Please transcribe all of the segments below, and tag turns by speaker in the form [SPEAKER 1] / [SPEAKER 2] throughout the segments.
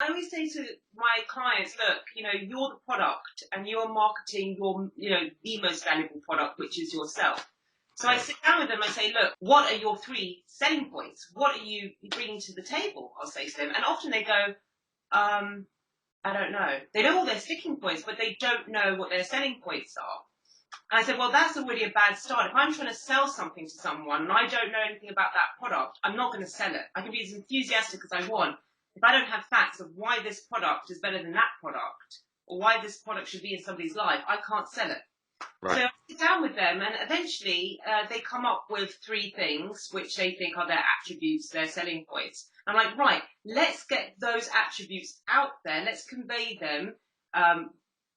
[SPEAKER 1] I always say to my clients, look, you're the product and you're marketing your, the most valuable product, which is yourself. So I sit down with them, I say, look, what are your 3 selling points? What are you bringing to the table? I'll say to them. And often they go, I don't know. They know all their sticking points, but they don't know what their selling points are. And I said, well, that's already a bad start. If I'm trying to sell something to someone and I don't know anything about that product, I'm not going to sell it. I can be as enthusiastic as I want. If I don't have facts of why this product is better than that product, or why this product should be in somebody's life, I can't sell it.
[SPEAKER 2] Right.
[SPEAKER 1] So I sit down with them, and eventually they come up with 3 things which they think are their attributes, their selling points. I'm like, right, let's get those attributes out there. Let's convey them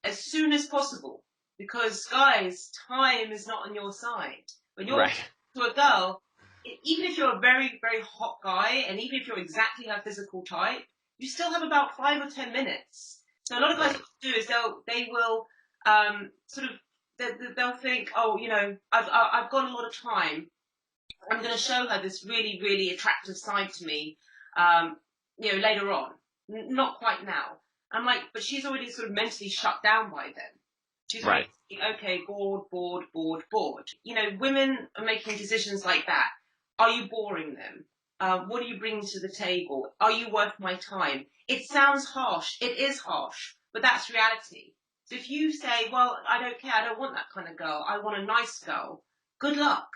[SPEAKER 1] as soon as possible. Because, guys, time is not on your side. When you're to a girl, even if you're a very, very hot guy, and even if you're exactly her physical type, you still have about 5 or 10 minutes. So a lot of guys what to do is they will they'll think, oh, I've got a lot of time. I'm going to show her this really, really attractive side to me, later on. Not quite now. I'm like, but she's already sort of mentally shut down by then. She's
[SPEAKER 2] right.
[SPEAKER 1] Thinking, okay, bored. Women are making decisions like that. Are you boring them? What are you bringing to the table? Are you worth my time? It sounds harsh. It is harsh, but that's reality. So if you say, well, I don't care, I don't want that kind of girl, I want a nice girl, good luck.